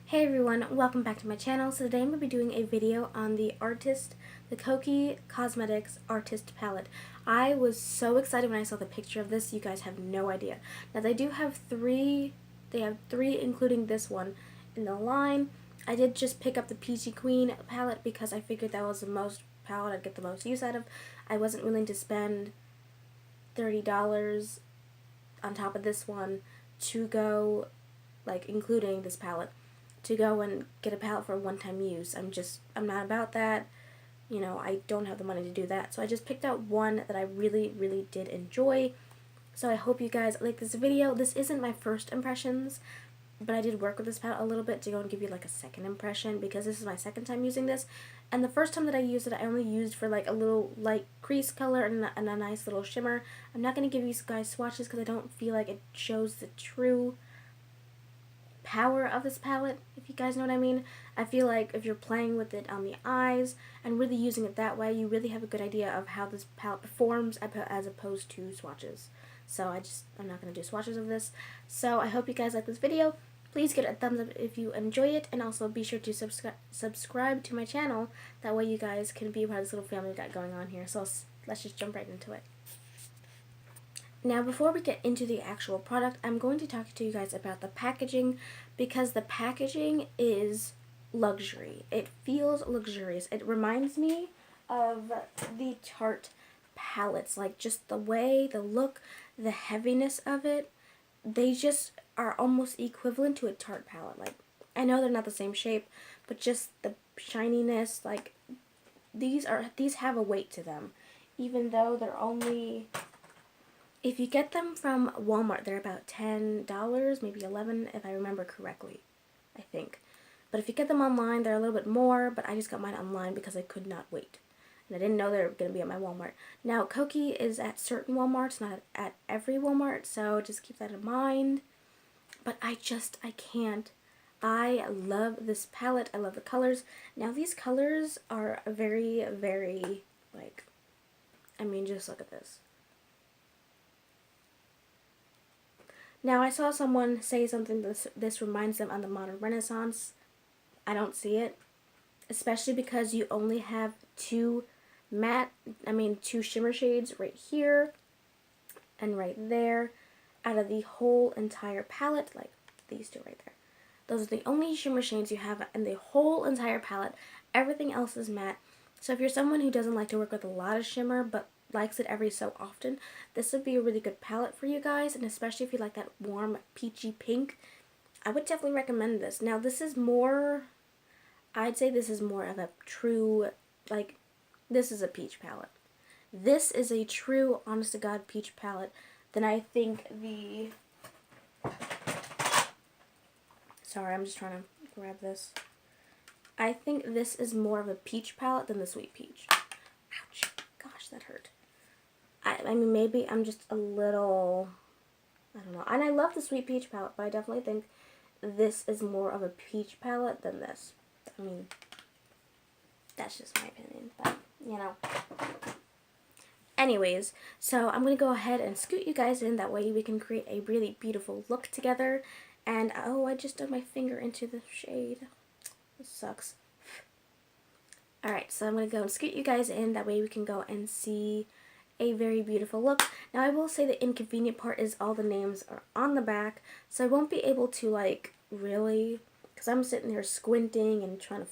Hey everyone, welcome back to my channel. So today I'm going to be doing a video on the Kokie Cosmetics Artist Palette. I was so excited when I saw the picture of this. You guys have no idea. Now they have three including this one in the line. I did just pick up the Peachy Queen palette because I figured that was the most palette I'd get the most use out of. I wasn't willing to spend $30 on top of this one to go, like including this palette, to go and get a palette for a one-time use. I'm not about that. You know, I don't have the money to do that. So I just picked out one that I really did enjoy. So I hope you guys like this video. This isn't my first impressions, but I did work with this palette a little bit to go and give you like a second impression because this is my second time using this. And the first time that I used it, I only used for like a little light crease color and a nice little shimmer. I'm not going to give you guys swatches because I don't feel like it shows the true power of this palette, if you guys know what I mean. I feel like if you're playing with it on the eyes and really using it that way, you really have a good idea of how this palette performs as opposed to swatches. So I'm not going to do swatches of this. So I hope you guys like this video. Please give it a thumbs up if you enjoy it, and also be sure to subscribe to my channel. That way you guys can be a part of this little family we got going on here. So let's just jump right into it. Now, before we get into the actual product, I'm going to talk to you guys about the packaging, because the packaging is luxury. It feels luxurious. It reminds me of the Tarte palettes, like just the way, the look, the heaviness of it. They just are almost equivalent to a Tarte palette. Like, I know they're not the same shape, but just the shininess, like these have a weight to them, even though they're only, if you get them from Walmart, they're about $10, maybe $11 if I remember correctly, I think. But if you get them online, they're a little bit more, but I just got mine online because I could not wait. And I didn't know they were going to be at my Walmart. Now, Kokie is at certain Walmarts, not at every Walmart, so just keep that in mind. But I can't. I love this palette. I love the colors. Now, these colors are very, like, I mean, just look at this. Now, I saw someone say something this reminds them of the modern Renaissance. I don't see it, especially because you only have two shimmer shades right here and right there out of the whole entire palette, like these two right there. Those are the only shimmer shades you have in the whole entire palette. Everything else is matte. So if you're someone who doesn't like to work with a lot of shimmer but likes it every so often, this would be a really good palette for you guys, and especially if you like that warm peachy pink, I would definitely recommend this. Now, this is more, I'd say this is more of a true, like, this is a peach palette. This is a true, honest to God, peach palette than I think the, sorry, I'm just trying to grab this. I think this is more of a peach palette than the Sweet Peach. Ouch. Gosh, that hurt. I mean, maybe I'm just a little, I don't know. And I love the Sweet Peach palette, but I definitely think this is more of a peach palette than this. I mean, that's just my opinion, but, you know. Anyways, so I'm going to go ahead and scoot you guys in. That way we can create a really beautiful look together. And, oh, I just dug my finger into the shade. This sucks. Alright, so I'm going to go and scoot you guys in. That way we can go and see a very beautiful look. Now, I will say the inconvenient part is all the names are on the back, so I won't be able to, like, really, because I'm sitting there squinting and trying to,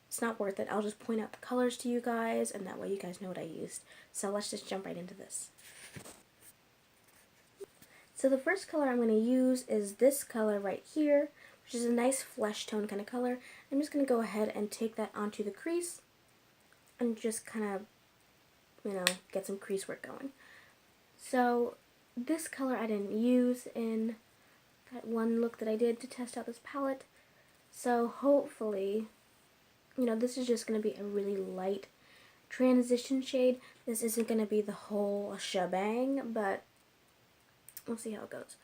it's not worth it. I'll just point out the colors to you guys, and that way you guys know what I used. So let's just jump right into this. So the first color I'm going to use is this color right here, which is a nice flesh tone kind of color. I'm just going to go ahead and take that onto the crease and just kind of, you know, get some crease work going. So this color I didn't use in that one look that I did to test out this palette. So hopefully, you know, this is just going to be a really light transition shade. This isn't going to be the whole shebang, but we'll see how it goes.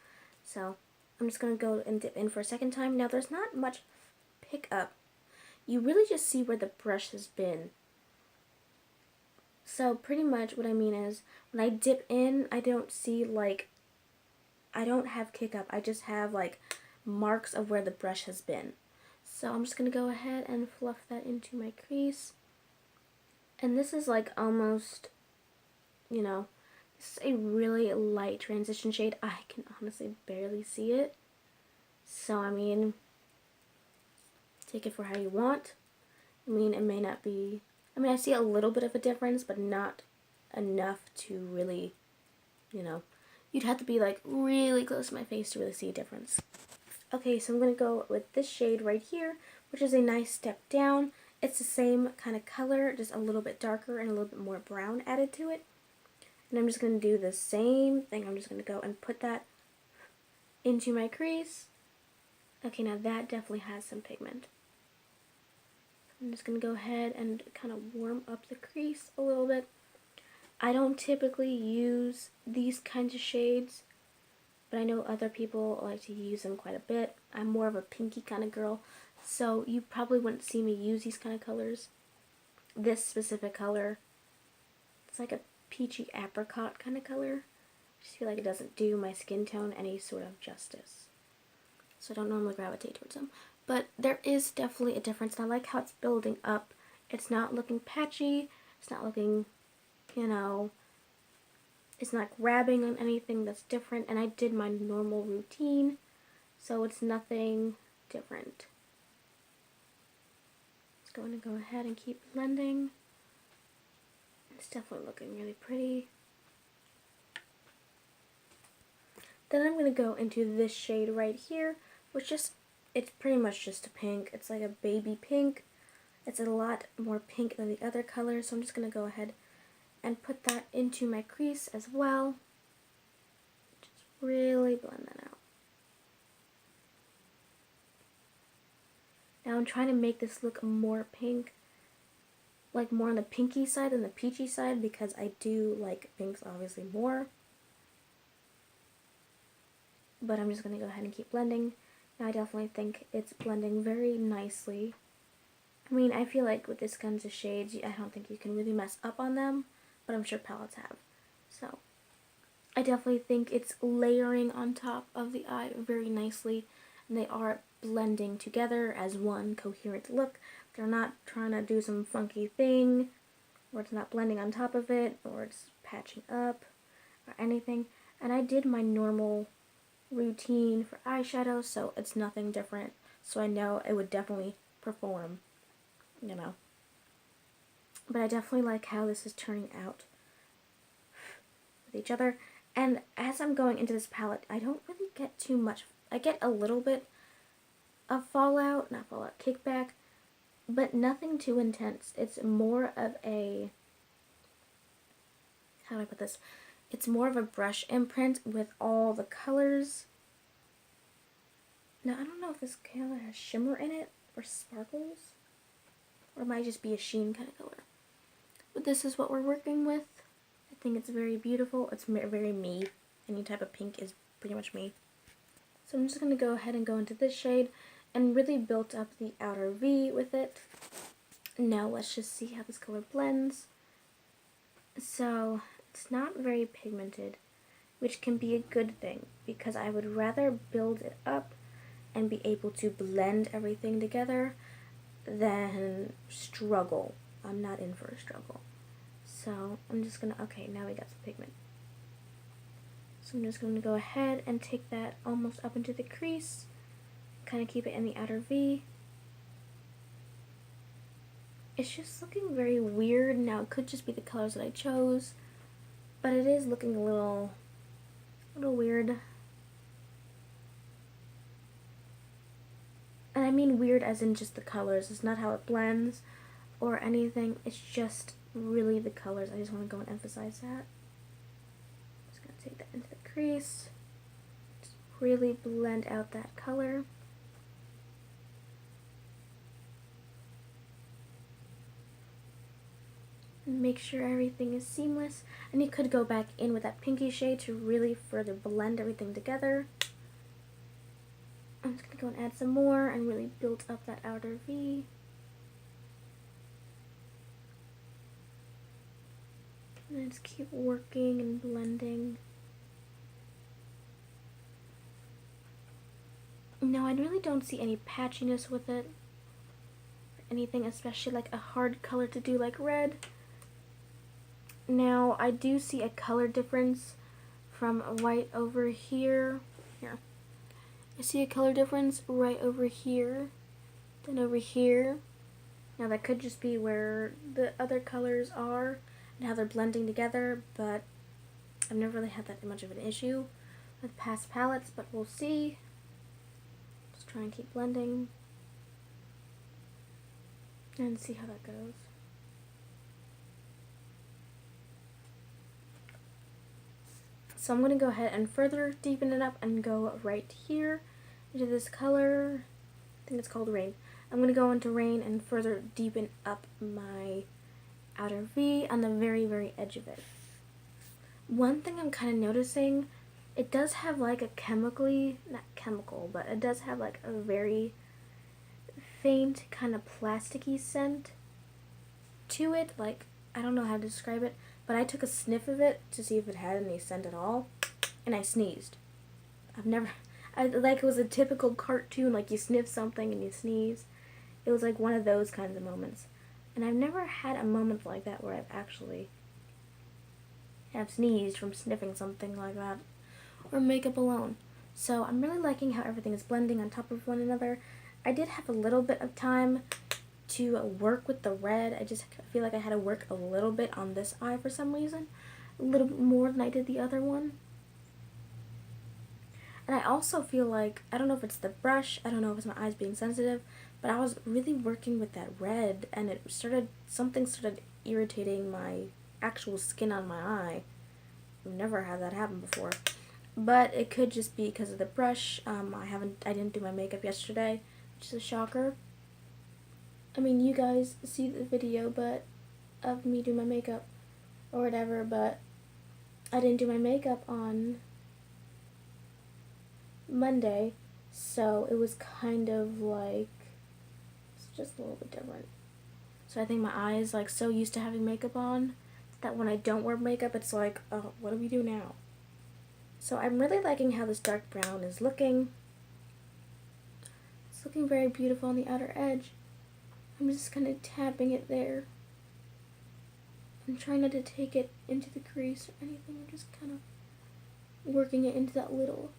So I'm just going to go and dip in for a second time. Now, there's not much pickup. You really just see where the brush has been. So pretty much what I mean is, when I dip in, I don't see, like, I don't have kick up. I just have, like, marks of where the brush has been. So I'm just going to go ahead and fluff that into my crease. And this is like almost, you know, this is a really light transition shade. I can honestly barely see it. So, I mean, take it for how you want. I mean, it may not be, I mean, I see a little bit of a difference, but not enough to really, you know, you'd have to be like really close to my face to really see a difference. Okay, so I'm going to go with this shade right here, which is a nice step down. It's the same kind of color, just a little bit darker and a little bit more brown added to it. And I'm just going to do the same thing. I'm just going to go and put that into my crease. Okay, now that definitely has some pigment. I'm just going to go ahead and kind of warm up the crease a little bit. I don't typically use these kinds of shades, but I know other people like to use them quite a bit. I'm more of a pinky kind of girl, so you probably wouldn't see me use these kind of colors. This specific color, it's like a peachy apricot kind of color. I just feel like it doesn't do my skin tone any sort of justice. So I don't normally gravitate towards them. But there is definitely a difference, and I like how it's building up. It's not looking patchy, it's not looking, you know, it's not grabbing on anything that's different, and I did my normal routine, so it's nothing different. Just going to go ahead and keep blending. It's definitely looking really pretty. Then I'm going to go into this shade right here, which just, it's pretty much just a pink. It's like a baby pink. It's a lot more pink than the other colors, so I'm just going to go ahead and put that into my crease as well. Just really blend that out. Now I'm trying to make this look more pink, like more on the pinky side than the peachy side, because I do like pinks obviously more. But I'm just going to go ahead and keep blending. Now I definitely think it's blending very nicely. I mean, I feel like with this kinds of shades, I don't think you can really mess up on them, but I'm sure palettes have. So, I definitely think it's layering on top of the eye very nicely, and they are blending together as one coherent look. They're not trying to do some funky thing, or it's not blending on top of it, or it's patching up, or anything. And I did my normal routine for eyeshadow, so it's nothing different. So I know it would definitely perform, you know. But I definitely like how this is turning out with each other. And as I'm going into this palette, I don't really get too much. I get a little bit of kickback, but nothing too intense. It's more of a, how do I put this? It's more of a brush imprint with all the colors. Now, I don't know if this color has shimmer in it or sparkles, or it might just be a sheen kind of color. But this is what we're working with. I think it's very beautiful. It's very me. Any type of pink is pretty much me. So I'm just going to go ahead and go into this shade and really build up the outer V with it. Now let's just see how this color blends. So it's not very pigmented, which can be a good thing, because I would rather build it up and be able to blend everything together than struggle. I'm not in for a struggle. So I'm just going to, okay, now we got some pigment. So I'm just going to go ahead and take that almost up into the crease, kind of keep it in the outer V. It's just looking very weird. Now it could just be the colors that I chose, but it is looking a little weird. And I mean weird as in just the colors. It's not how it blends or anything. It's just really the colors. I just want to go and emphasize that. Just going to take that into the crease. Just really blend out that color. Make sure everything is seamless, and you could go back in with that pinky shade to really further blend everything together. I'm just going to go and add some more and really build up that outer V. And then just keep working and blending. No, I really don't see any patchiness with it. anything, especially like a hard color to do like red. Now, I do see a color difference from right over here. Here. I see a color difference right over here, then over here. Now, that could just be where the other colors are and how they're blending together, but I've never really had that much of an issue with past palettes, but we'll see. Just try and keep blending and see how that goes. So I'm going to go ahead and further deepen it up and go right here into this color. I think it's called Rain. I'm going to go into Rain and further deepen up my outer V on the very, very edge of it. One thing I'm kind of noticing, it does have like a not chemical, but it does have like a very faint kind of plasticky scent to it. Like, I don't know how to describe it, but I took a sniff of it to see if it had any scent at all, and I sneezed. Like it was a typical cartoon, like you sniff something and you sneeze. It was like one of those kinds of moments. And I've never had a moment like that where I've actually have sneezed from sniffing something like that, or makeup alone. So I'm really liking how everything is blending on top of one another. I did have a little bit of time to work with the red. I just feel like I had to work a little bit on this eye for some reason, a little bit more than I did the other one. And I also feel like, I don't know if it's the brush, I don't know if it's my eyes being sensitive, but I was really working with that red, and something started irritating my actual skin on my eye. I've never had that happen before. But it could just be because of the brush. I didn't do my makeup yesterday, which is a shocker. I mean, you guys see the video of me doing my makeup or whatever, but I didn't do my makeup on Monday, so it was kind of like, it's just a little bit different. So I think my eye is like so used to having makeup on that when I don't wear makeup, it's like, oh, what do we do now? So I'm really liking how this dark brown is looking. It's looking very beautiful on the outer edge. I'm just kind of tapping it there. I'm trying not to take it into the crease or anything. I'm just kind of working it into that little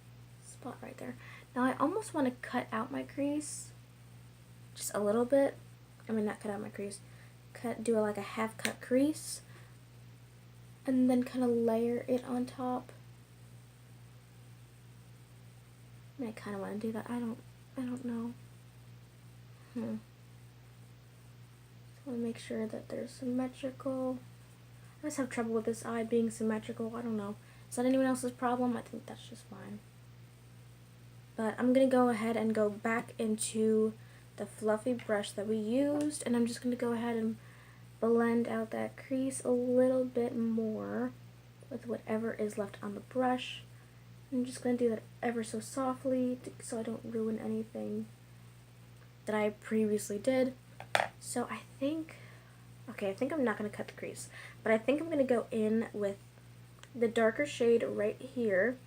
spot right there. Now I almost want to cut out my crease just a little bit. I mean, not cut out my crease. Do like a half cut crease, and then kind of layer it on top. And I kind of want to do that. I don't know. Just want to make sure that they're symmetrical. I just have trouble with this eye being symmetrical. I don't know. Is that anyone else's problem? I think that's just fine. But I'm going to go ahead and go back into the fluffy brush that we used, and I'm just going to go ahead and blend out that crease a little bit more with whatever is left on the brush. I'm just going to do that ever so softly so I don't ruin anything that I previously did. So I think I'm not going to cut the crease, but I think I'm going to go in with the darker shade right here,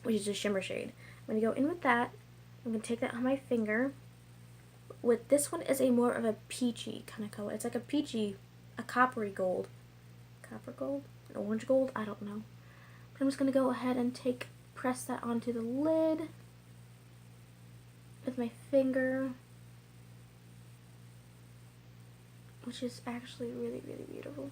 which is a shimmer shade. I'm going to go in with that. I'm going to take that on my finger. With this one is a more of a peachy kind of color. It's like a peachy, a coppery gold. Copper gold? An orange gold? I don't know. But I'm just going to go ahead and press that onto the lid with my finger, which is actually really, really beautiful.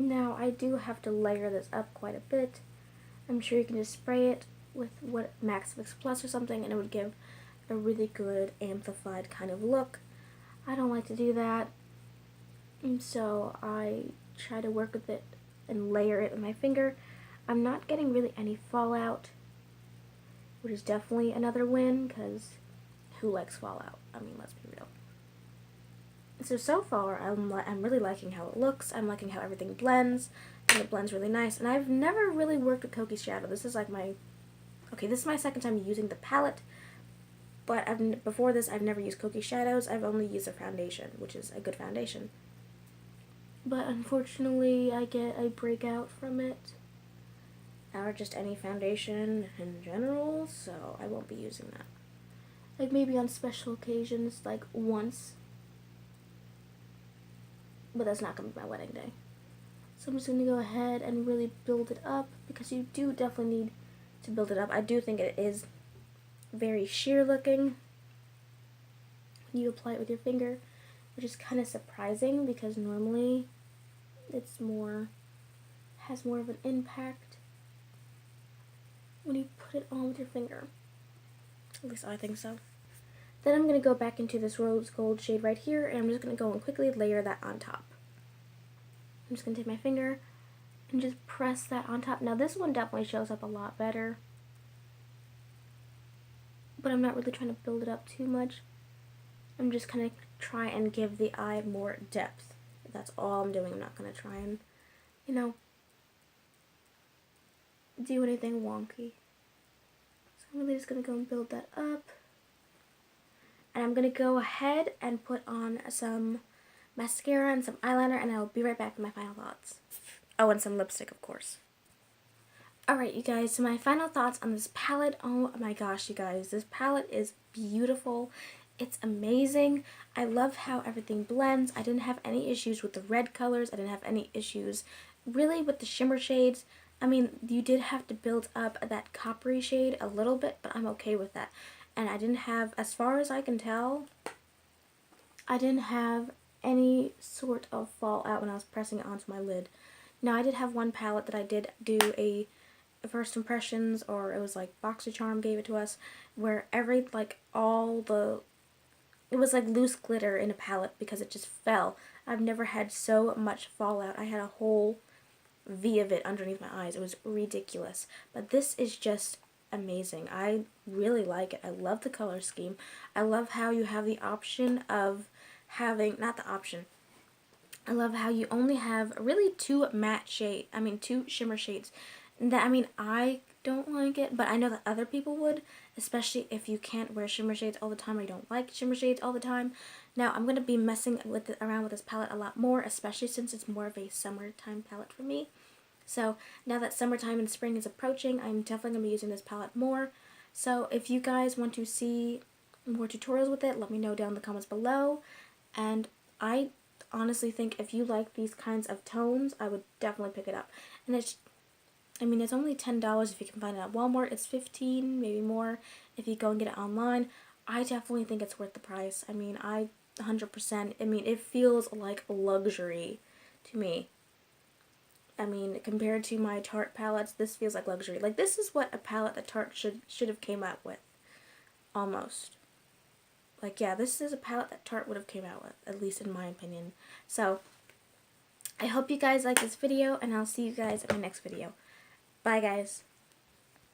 Now, I do have to layer this up quite a bit. I'm sure you can just spray it with Max Fix Plus or something, and it would give a really good amplified kind of look. I don't like to do that, and so I try to work with it and layer it with my finger. I'm not getting really any fallout, which is definitely another win, because who likes fallout? I mean, let's be real. So far, I'm really liking how it looks. I'm liking how everything blends, and it blends really nice. And I've never really worked with Kokie shadow. This is like this is my second time using the palette, but before this, I've never used Kokie shadows. I've only used a foundation, which is a good foundation. But unfortunately, I get a breakout from it, or just any foundation in general, so I won't be using that. Like maybe on special occasions, like once, but that's not going to be my wedding day. So I'm just going to go ahead and really build it up, because you do definitely need to build it up. I do think it is very sheer looking when you apply it with your finger, which is kind of surprising because normally it's has more of an impact when you put it on with your finger. At least I think so. Then I'm going to go back into this rose gold shade right here, and I'm just going to go and quickly layer that on top. I'm just going to take my finger and just press that on top. Now this one definitely shows up a lot better, but I'm not really trying to build it up too much. I'm just going to try and give the eye more depth. That's all I'm doing. I'm not going to try and, you know, do anything wonky. So I'm really just going to go and build that up. And I'm going to go ahead and put on some mascara and some eyeliner, and I'll be right back with my final thoughts. Oh, and some lipstick, of course. Alright, you guys, so my final thoughts on this palette. Oh my gosh, you guys, this palette is beautiful. It's amazing. I love how everything blends. I didn't have any issues with the red colors. I didn't have any issues really with the shimmer shades. I mean, you did have to build up that coppery shade a little bit, but I'm okay with that. And I didn't have, as far as I can tell, I didn't have any sort of fallout when I was pressing it onto my lid. Now, I did have one palette that I did do a first impressions, or it was like BoxyCharm gave it to us, where it was like loose glitter in a palette because it just fell. I've never had so much fallout. I had a whole V of it underneath my eyes. It was ridiculous. But this is just amazing. I really like it. I love the color scheme. I love how you have the option of having, not the option, I love how you only have really two shimmer shades. I don't like it, but I know that other people would, especially if you can't wear shimmer shades all the time or you don't like shimmer shades all the time. Now, I'm going to be messing around with this palette a lot more, especially since it's more of a summertime palette for me. So, now that summertime and spring is approaching, I'm definitely going to be using this palette more. So, if you guys want to see more tutorials with it, let me know down in the comments below. And I honestly think if you like these kinds of tones, I would definitely pick it up. And it's only $10 if you can find it at Walmart. It's $15, maybe more if you go and get it online. I definitely think it's worth the price. 100%. It feels like luxury to me. Compared to my Tarte palettes, this feels like luxury. Like, this is what a palette that Tarte should have came out with. Almost. Like, yeah, this is a palette that Tarte would have came out with, at least in my opinion. So, I hope you guys like this video, and I'll see you guys in my next video. Bye, guys.